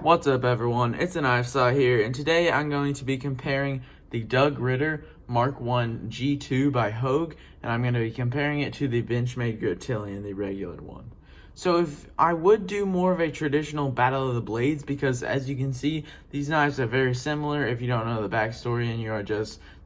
What's up everyone, it's an Saw here, and today I'm going to be comparing the Doug Ritter Mark 1 G2 by Hogue, and I'm going to be comparing it to the Benchmade Griptilian, the regular one. So if I would do more of a traditional Battle of the Blades, because as you can see, these knives are very similar if you don't know the backstory and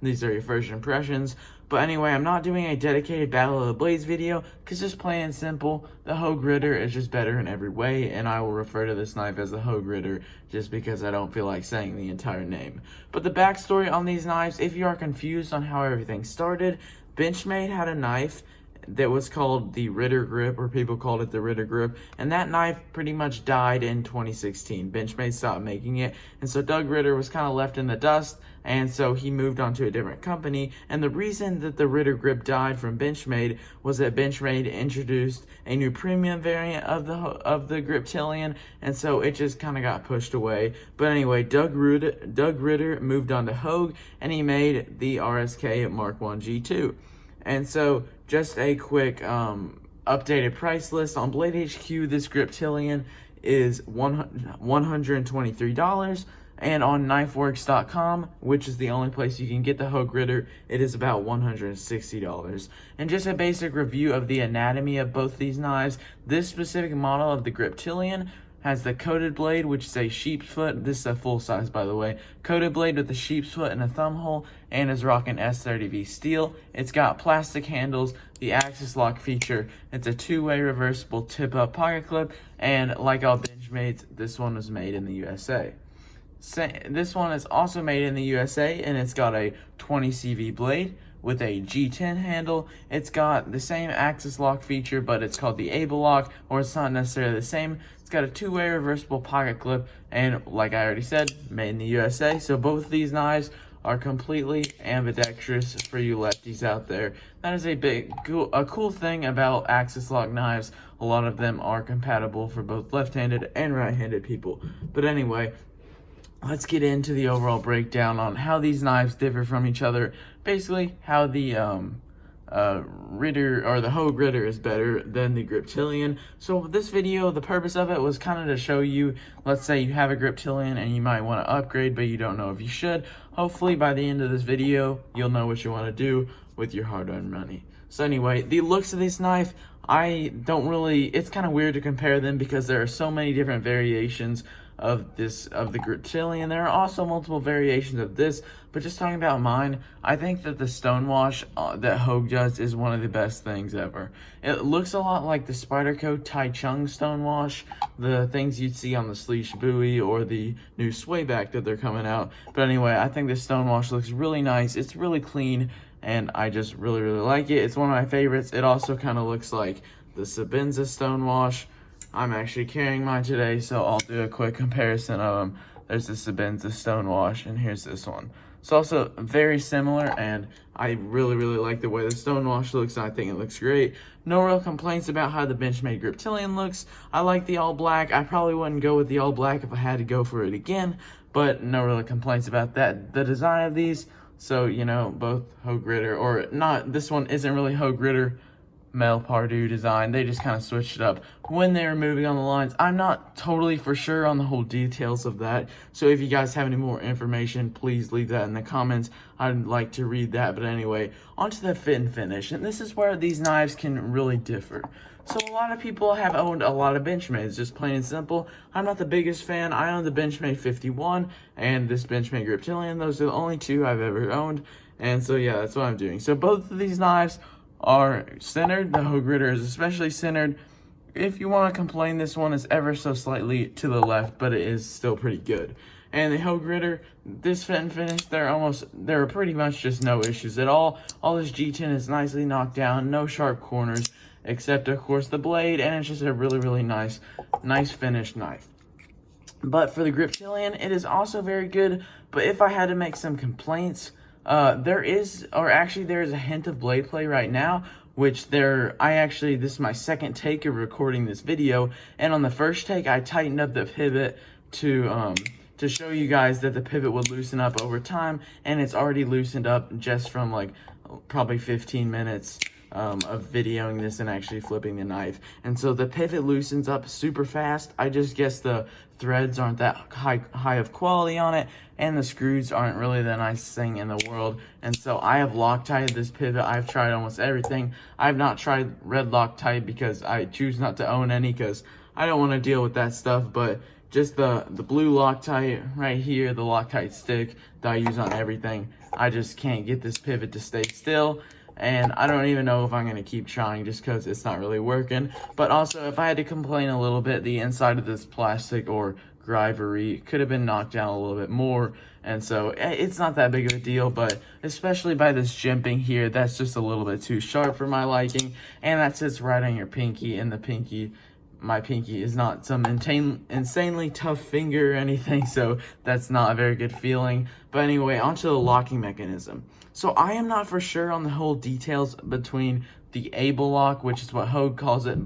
these are your first impressions. But anyway, I'm not doing a dedicated Battle of the Blades video, because just plain and simple, the Hogue Ritter is just better in every way, and I will refer to this knife as the Hogue Ritter just because I don't feel like saying the entire name. But the backstory on these knives, if you are confused on how everything started, Benchmade had a knife that was called the Ritter grip, or people called it the Ritter grip, and that knife pretty much died in 2016. Benchmade stopped making it, and so Doug Ritter was kind of left in the dust, and so he moved on to a different company. And the reason that the Ritter grip died from Benchmade was that Benchmade introduced a new premium variant of the Griptilian, and so it just kind of got pushed away. But anyway, Doug Ritter moved on to Hogue, and he made the RSK Mark 1 G2. And so, just a quick updated price list on Blade HQ. This Griptilian is $123, and on knifeworks.com, which is the only place you can get the Hogue Ritter, it is about $160. And just a basic review of the anatomy of both these knives. This specific model of the Griptilian has the coated blade, which is a sheep's foot. This is a full size, by the way. Coated blade with a sheep's foot and a thumb hole, and is rocking S30V steel. It's got plastic handles, the axis lock feature. It's a two-way reversible tip-up pocket clip, and like all Benchmades, this one was made in the USA. This one is also made in the USA, and it's got a 20 CV blade with a G10 handle. It's got the same axis lock feature, but it's called the Able lock, or it's not necessarily the same. It's got a two-way reversible pocket clip, and like I already said, made in the USA. So both of these knives are completely ambidextrous for you lefties out there. That is a cool thing about axis lock knives. A lot of them are compatible for both left-handed and right-handed people. But anyway, let's get into the overall breakdown on how these knives differ from each other. Basically, how the Ritter, or the Hogue Ritter, is better than the Griptilian. So this video, the purpose of it was kind of to show you, let's say you have a Griptilian and you might want to upgrade, but you don't know if you should. Hopefully by the end of this video, you'll know what you want to do with your hard-earned money. So anyway, the looks of this knife, it's kind of weird to compare them because there are so many different variations of the Griptilian. There are also multiple variations of this, but just talking about mine, I think that the stonewash that Hogue does is one of the best things ever. It looks a lot like the Spyderco Tai Chung stonewash, the things you'd see on the Sleesh buoy or the new swayback that they're coming out. But anyway, I think the stonewash looks really nice. It's really clean, and I just really like it. It's one of my favorites. It also kind of looks like the Sabenza stonewash. I'm actually carrying mine today, so I'll do a quick comparison of them. There's the Sabenza stonewash, and here's this one. It's also very similar, and I really like the way the stonewash looks. I think it looks great. No real complaints about how the Benchmade Griptilian looks. I like the all black. I probably wouldn't go with the all black if I had to go for it again, but no real complaints about that. The design of these, so you know, both Hogue Ritter, or not, this one isn't really Hogue Ritter Mel Pardew design. They just kind of switched it up when they were moving on the lines. I'm not totally for sure on the whole details of that, so if you guys have any more information, please leave that in the comments. I'd like to read that. But anyway, onto the fit and finish, and this is where these knives can really differ. So a lot of people have owned a lot of Benchmades, just plain and simple. I'm not the biggest fan. I own the Benchmade 51 and this Benchmade Griptilian. Those are the only two I've ever owned, and so yeah, that's what I'm doing. So both of these knives are centered. The Hogue Ritter is especially centered. If you want to complain, this one is ever so slightly to the left, but it is still pretty good. And the Hogue Ritter, this fit and finish, there are pretty much just no issues at all. All this G10 is nicely knocked down, no sharp corners, except of course the blade, and it's just a really nice finished knife. But for the Griptilian, it is also very good. But if I had to make some complaints, there is a hint of blade play right now, which this is my second take of recording this video, and on the first take, I tightened up the pivot to show you guys that the pivot would loosen up over time, and it's already loosened up just from like probably 15 minutes of videoing this and actually flipping the knife. And so the pivot loosens up super fast. I just guess the threads aren't that high of quality on it, and the screws aren't really the nicest thing in the world. And so I have Loctited this pivot. I've tried almost everything. I've not tried red Loctite because I choose not to own any, because I don't want to deal with that stuff. But just the blue Loctite right here, the Loctite stick that I use on everything, I just can't get this pivot to stay still. And I don't even know if I'm going to keep trying, just because it's not really working. But also, if I had to complain a little bit, the inside of this plastic or grivery could have been knocked down a little bit more. And so it's not that big of a deal, but especially by this jimping here, that's just a little bit too sharp for my liking. And that sits right on your pinky, and my pinky is not some insanely tough finger or anything, so that's not a very good feeling. But anyway, onto the locking mechanism. So I am not for sure on the whole details between the able lock, which is what Hogue calls it,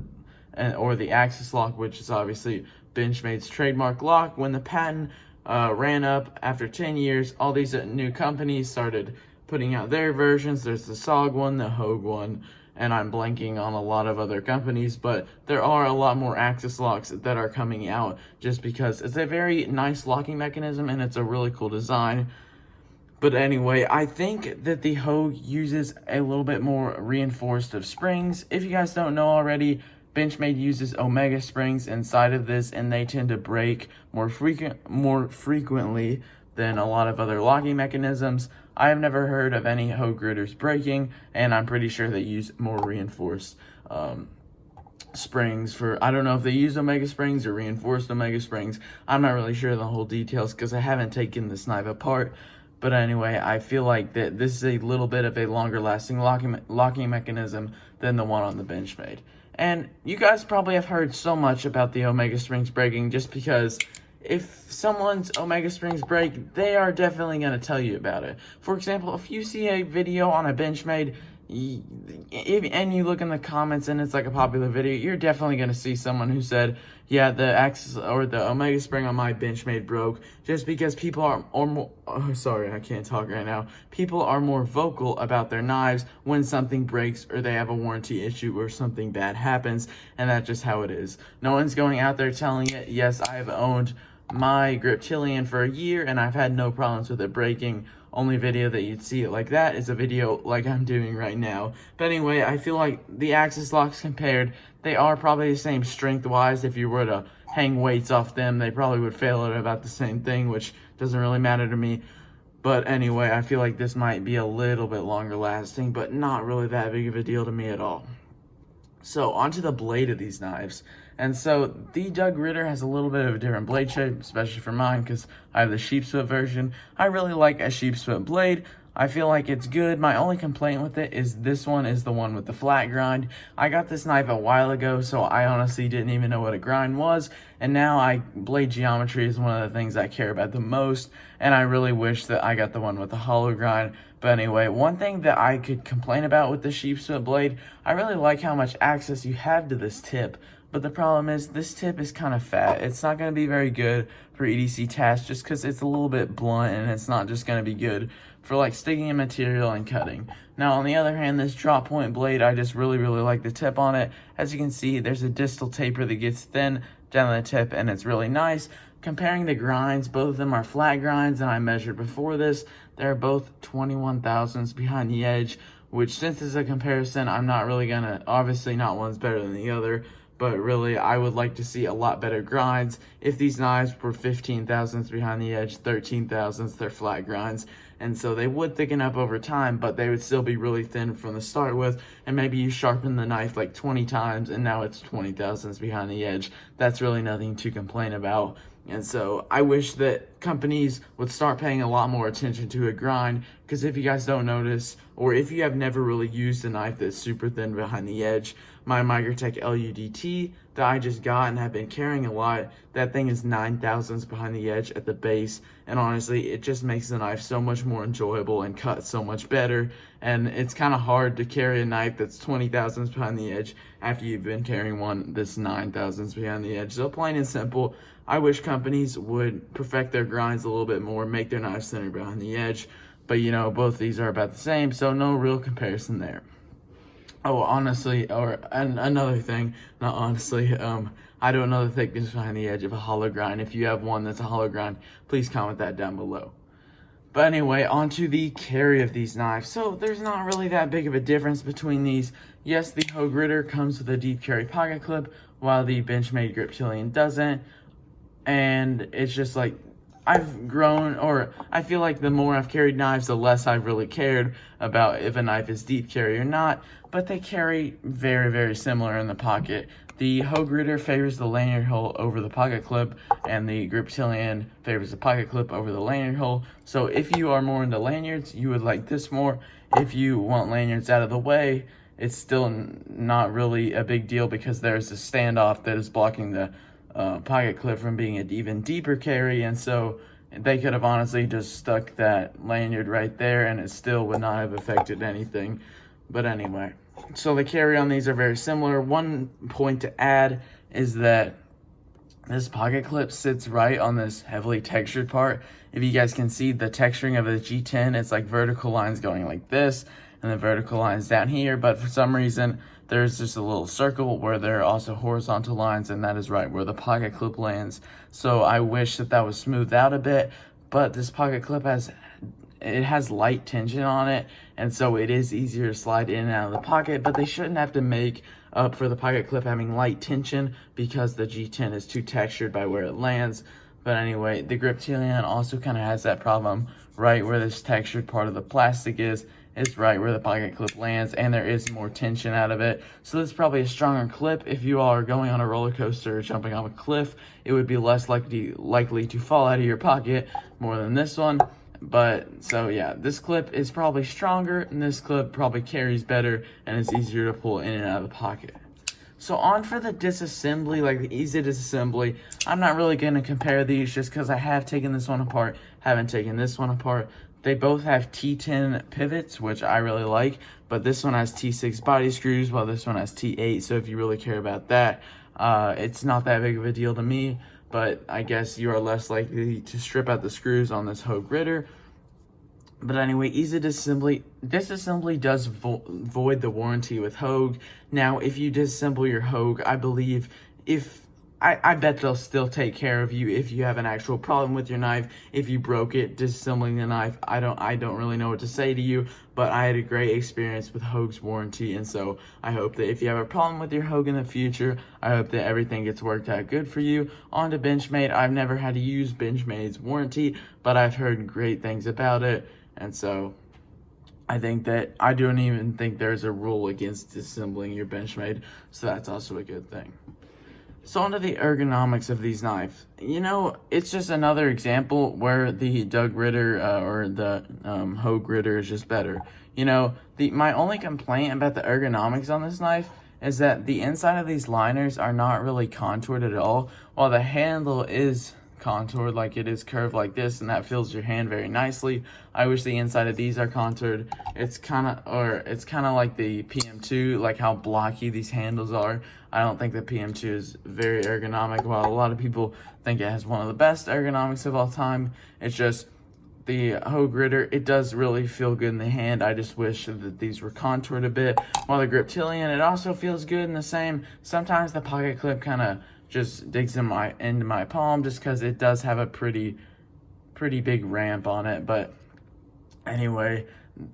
or the axis lock, which is obviously Benchmade's trademark lock. When the patent ran up after 10 years, all these new companies started putting out their versions. There's the SOG one, the Hogue one, and I'm blanking on a lot of other companies, but there are a lot more axis locks that are coming out, just because it's a very nice locking mechanism and it's a really cool design. But anyway, I think that the Hogue uses a little bit more reinforced of springs. If you guys don't know already, Benchmade uses Omega springs inside of this, and they tend to break more frequently than a lot of other locking mechanisms. I have never heard of any Hogue Ritters breaking, and I'm pretty sure they use more reinforced springs for, I don't know if they use Omega springs or reinforced Omega springs. I'm not really sure of the whole details because I haven't taken this knife apart. But anyway, I feel like that this is a little bit of a longer lasting locking mechanism than the one on the Benchmade. And you guys probably have heard so much about the Omega springs breaking, just because if someone's Omega springs break, they are definitely going to tell you about it. For example, if you see a video on a Benchmade, and you look in the comments and it's like a popular video, you're definitely going to see someone who said, yeah, the axis or the Omega spring on my Benchmade broke, just because people are more, sorry, I can't talk right now. People are more vocal about their knives when something breaks or they have a warranty issue or something bad happens, and that's just how it is. No one's going out there telling it. Yes, I have owned my Griptilian for a year and I've had no problems with it breaking. Only video that you'd see it like that is a video like I'm doing right now. But anyway, I feel like the axis locks compared, they are probably the same strength-wise. If you were to hang weights off them, they probably would fail at about the same thing, which doesn't really matter to me. But anyway, I feel like this might be a little bit longer lasting, but not really that big of a deal to me at all. So onto the blade of these knives. And so the Doug Ritter has a little bit of a different blade shape, especially for mine because I have the sheepsfoot version. I really like a sheepsfoot blade. I feel like it's good. My only complaint with it is this one is the one with the flat grind. I got this knife a while ago, so I honestly didn't even know what a grind was. And now blade geometry is one of the things I care about the most. And I really wish that I got the one with the hollow grind. But anyway, one thing that I could complain about with the sheepsfoot blade, I really like how much access you have to this tip. But the problem is this tip is kind of fat. It's not going to be very good for EDC tasks just because it's a little bit blunt, and it's not just going to be good for like sticking in material and cutting. Now on the other hand, this drop point blade, I just really like the tip on it. As you can see, there's a distal taper that gets thin down the tip, and it's really nice. Comparing the grinds, both of them are flat grinds, and I measured before this. They're both 21 thousandths behind the edge, which, since it's a comparison, I'm not really gonna, obviously not one's better than the other, but really I would like to see a lot better grinds. If these knives were 15 thousandths behind the edge, 13 thousandths, they're flat grinds, and so they would thicken up over time, but they would still be really thin from the start with. And maybe you sharpen the knife like 20 times and now it's 20 thousandths behind the edge. That's really nothing to complain about. And so I wish that companies would start paying a lot more attention to a grind, because if you guys don't notice, or if you have never really used a knife that's super thin behind the edge, my Microtech LUDT that I just got and have been carrying a lot, that thing is 9 thousandths behind the edge at the base, and honestly it just makes the knife so much more enjoyable and cut so much better. And it's kind of hard to carry a knife that's 20 thousandths behind the edge after you've been carrying one that's 9 thousandths behind the edge. So plain and simple, I wish companies would perfect their grinds a little bit more, make their knives thinner behind the edge. But you know, both these are about the same, so no real comparison there. Oh, honestly, another thing, not honestly, I don't know the thickness behind the edge of a hollow grind. If you have one that's a hollow grind, please comment that down below. But anyway, onto the carry of these knives. So there's not really that big of a difference between these. Yes, the Hogue Ritter comes with a deep carry pocket clip, while the Benchmade Griptilian doesn't. And it's just like, I've grown, or I feel like the more I've carried knives, the less I've really cared about if a knife is deep carry or not, but they carry very, very similar in the pocket. The Hogue Ritter favors the lanyard hole over the pocket clip, and the Griptilian favors the pocket clip over the lanyard hole. So if you are more into lanyards, you would like this more. If you want lanyards out of the way, it's still not really a big deal because there's a standoff that is blocking the pocket clip from being an even deeper carry, and so they could have honestly just stuck that lanyard right there and it still would not have affected anything. But anyway, so the carry on these are very similar. One point to add is that this pocket clip sits right on this heavily textured part. If you guys can see the texturing of the G10, it's like vertical lines going like this and the vertical lines down here, but for some reason there's just a little circle where there are also horizontal lines, and that is right where the pocket clip lands. So I wish that that was smoothed out a bit, but this pocket clip has light tension on it, and so it is easier to slide in and out of the pocket, but they shouldn't have to make up for the pocket clip having light tension because the G10 is too textured by where it lands. But anyway, the Griptilian also kind of has that problem right where this textured part of the plastic is. It's right where the pocket clip lands, and there is more tension out of it. So this is probably a stronger clip. If you are going on a roller coaster or jumping off a cliff, it would be less likely to fall out of your pocket more than this one. But so yeah, this clip is probably stronger, and this clip probably carries better, and it's easier to pull in and out of the pocket. So on for the disassembly, like the easy disassembly. I'm not really going to compare these just because I have taken this one apart, haven't taken this one apart. They both have T10 pivots, which I really like, but this one has T6 body screws, while this one has T8, so if you really care about that, it's not that big of a deal to me, but I guess you are less likely to strip out the screws on this Hogue Ritter. But anyway, easy disassembly. Disassembly does void the warranty with Hogue. Now, if you disassemble your Hogue, I believe I bet they'll still take care of you if you have an actual problem with your knife. If you broke it disassembling the knife, I don't really know what to say to you, but I had a great experience with Hogue's warranty, and so I hope that if you have a problem with your Hogue in the future, I hope that everything gets worked out good for you. On to Benchmade. I've never had to use Benchmade's warranty, but I've heard great things about it, and so I don't even think there's a rule against disassembling your Benchmade, so that's also a good thing. So onto the ergonomics of these knives. You know, it's just another example where the Doug Ritter or the Hogue Ritter is just better. You know, my only complaint about the ergonomics on this knife is that the inside of these liners are not really contoured at all, while the handle is contoured, like it is curved like this, and that fills your hand very nicely. I wish the inside of these are contoured. It's kind of like the PM2, like how blocky these handles are. I don't think the PM2 is very ergonomic, while a lot of people think it has one of the best ergonomics of all time. It's just the Hogue Ritter, it does really feel good in the hand. I just wish that these were contoured a bit. While the Griptilian, it also feels good in the same. Sometimes the pocket clip kind of just digs into my palm just because it does have a pretty big ramp on it. But anyway,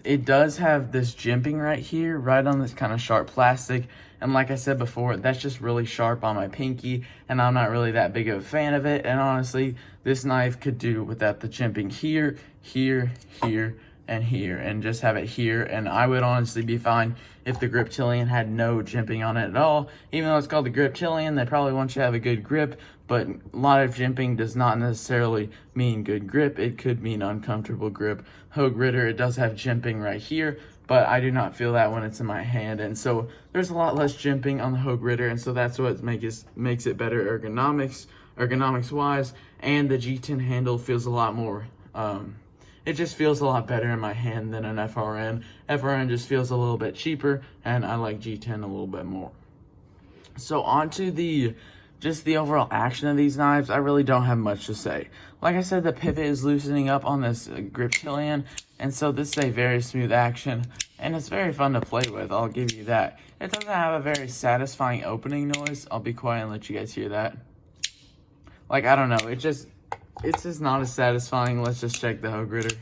it does have this jimping right here, right on this kind of sharp plastic, and like I said before, that's just really sharp on my pinky, and I'm not really that big of a fan of it. And honestly, this knife could do without the jimping here, here, here, and here, and just have it here, and I would honestly be fine if the Griptilian had no jimping on it at all. Even though it's called the Griptilian, they probably want you to have a good grip, but a lot of jimping does not necessarily mean good grip. It could mean uncomfortable grip. Hogue Ritter, it does have jimping right here, but I do not feel that when it's in my hand, and so there's a lot less jimping on the Hogue Ritter, and so that's what makes it better ergonomics wise, and the G10 handle feels a lot more it just feels a lot better in my hand than an FRN. FRN just feels a little bit cheaper, and I like G10 a little bit more. So onto the just the overall action of these knives, I really don't have much to say. Like I said, the pivot is loosening up on this Griptilian, and so this is a very smooth action, and it's very fun to play with, I'll give you that. It doesn't have a very satisfying opening noise. I'll be quiet and let you guys hear that. Like, I don't know, it's just not as satisfying. Let's just check the Hogue Ritter.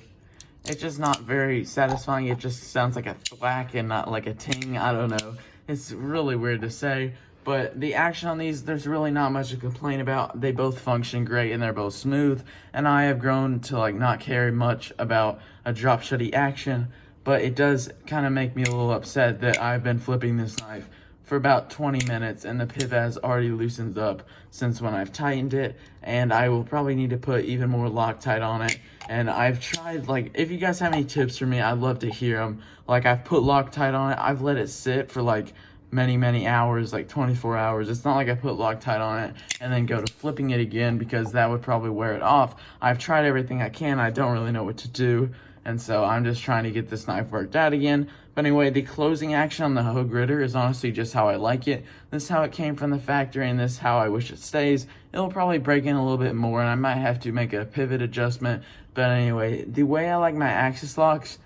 It's just not very satisfying. It just sounds like a thwack and not like a ting. I don't know. It's really weird to say. But the action on these, there's really not much to complain about. They both function great and they're both smooth. And I have grown to like not care much about a drop shutty action. But it does kind of make me a little upset that I've been flipping this knife for about 20 minutes and the pivot has already loosened up since when I've tightened it, and I will probably need to put even more Loctite on it. And I've tried, like, if you guys have any tips for me, I'd love to hear them. Like, I've put Loctite on it, I've let it sit for like many hours, like 24 hours. It's not like I put Loctite on it and then go to flipping it again, because that would probably wear it off. I've tried everything I can, I don't really know what to do. And so I'm just trying to get this knife worked out again. But anyway, the closing action on the Hogue Ritter is honestly just how I like it. This is how it came from the factory, and this is how I wish it stays. It'll probably break in a little bit more, and I might have to make a pivot adjustment. But anyway, the way I like my axis locks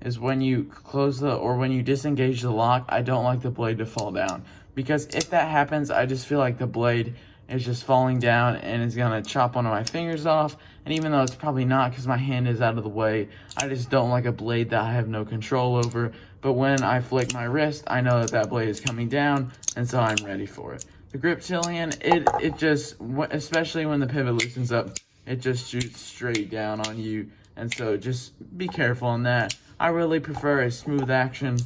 is when you close when you disengage the lock, I don't like the blade to fall down. Because if that happens, I just feel like the blade is just falling down and it's gonna chop one of my fingers off. And even though it's probably not, because my hand is out of the way, I just don't like a blade that I have no control over. But when I flick my wrist, I know that blade is coming down, and so I'm ready for it. The Griptilian, it just, especially when the pivot loosens up, it just shoots straight down on you. And so just be careful on that. I really prefer a smooth action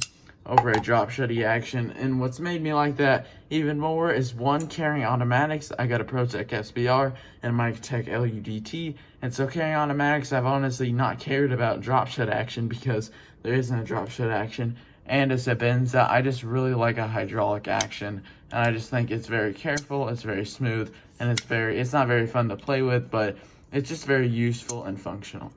over a drop shutty action, and what's made me like that even more is one, carrying automatics. I got a ProTech SBR and Microtech LUDT, and so carrying automatics, I've honestly not cared about drop shut action because there isn't a drop shut action. And as a Benza, I just really like a hydraulic action, and I just think it's very careful, it's very smooth, and it's not very fun to play with, but it's just very useful and functional.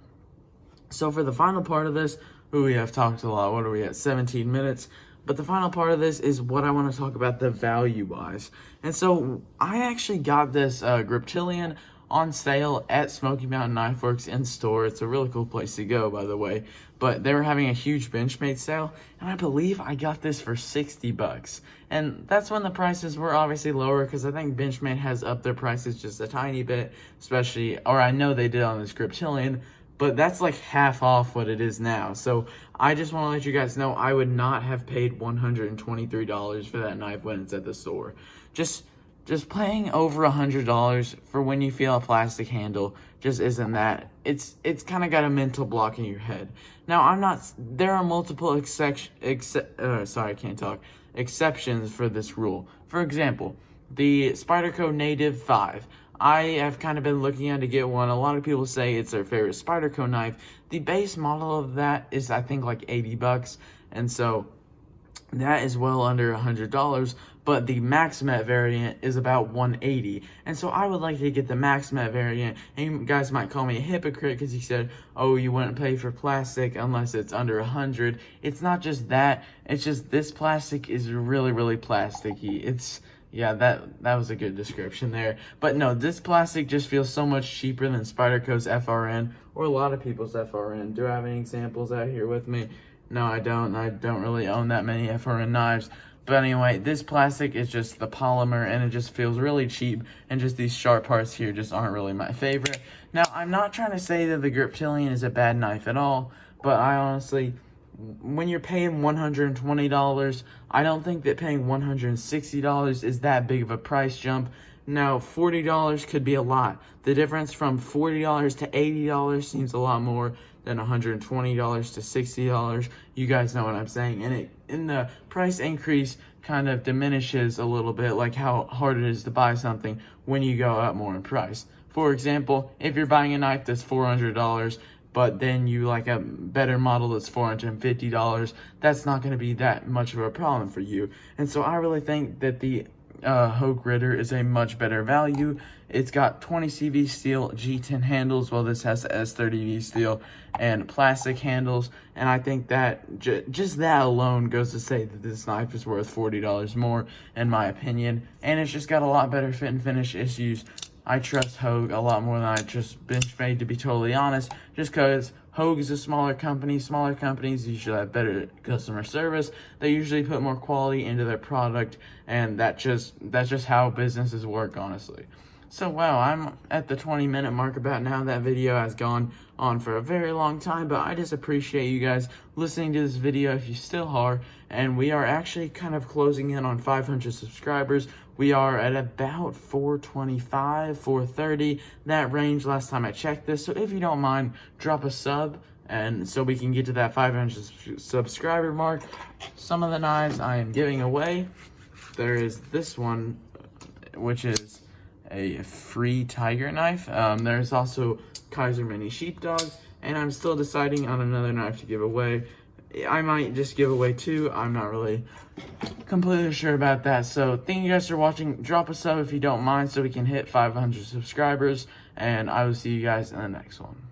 So for the final part of this, we have talked a lot. What are we at? 17 minutes. But the final part of this is what I want to talk about, the value-wise. And so I actually got this Griptilian on sale at Smoky Mountain Knife Works in store. It's a really cool place to go, by the way. But they were having a huge Benchmade sale, and I believe I got this for 60 bucks. And that's when the prices were obviously lower, because I think Benchmade has upped their prices just a tiny bit, especially, or I know they did on this Griptilian, but that's like half off what it is now. So I just want to let you guys know I would not have paid $123 for that knife when it's at the store. Just paying over $100 for when you feel a plastic handle just isn't that. It's kind of got a mental block in your head. Now there are multiple exceptions for this rule. For example, the Spyderco Native 5. I have kind of been looking at to get one. A lot of people say it's their favorite Spyderco knife. The base model of that is, I think, like 80 bucks. And so that is well under $100. But the Maximet variant is about $180. And so I would like to get the Maximet variant. And you guys might call me a hypocrite because you said, oh, you wouldn't pay for plastic unless it's under $100. It's not just that. It's just this plastic is really, really plasticky. Yeah, that was a good description there. But no, this plastic just feels so much cheaper than Spyderco's FRN, or a lot of people's FRN. Do I have any examples out here with me? No, I don't. I don't really own that many FRN knives. But anyway, this plastic is just the polymer, and it just feels really cheap, and just these sharp parts here just aren't really my favorite. Now, I'm not trying to say that the Griptilian is a bad knife at all, but I honestly, when you're paying $120, I don't think that paying $160 is that big of a price jump. Now, $40 could be a lot. The difference from $40 to $80 seems a lot more than $120 to $60. You guys know what I'm saying. And the price increase kind of diminishes a little bit, like how hard it is to buy something when you go up more in price. For example, if you're buying a knife that's $400, but then you like a better model that's $450, that's not going to be that much of a problem for you. And so I really think that the Hogue Ritter is a much better value. It's got 20 CV steel G10 handles, while this has S30V steel and plastic handles. And I think that just that alone goes to say that this knife is worth $40 more, in my opinion. And it's just got a lot better fit and finish issues. I trust Hogue a lot more than I trust Benchmade, to be totally honest, just because Hogue is a smaller company. Smaller companies usually have better customer service. They usually put more quality into their product, and that's just how businesses work, honestly. So, wow, I'm at the 20-minute mark about now. That video has gone on for a very long time, but I just appreciate you guys listening to this video if you still are. And we are actually kind of closing in on 500 subscribers. We are at about 425, 430, that range last time I checked this. So if you don't mind, drop a sub, and so we can get to that 500 subscriber mark. Some of the knives I am giving away. There is this one, which is a free tiger knife. There's also Kaiser Mini Sheepdog, and I'm still deciding on another knife to give away. I might just give away 2. I'm not really completely sure about that. So thank you guys for watching. Drop a sub if you don't mind, so we can hit 500 subscribers, and I will see you guys in the next one.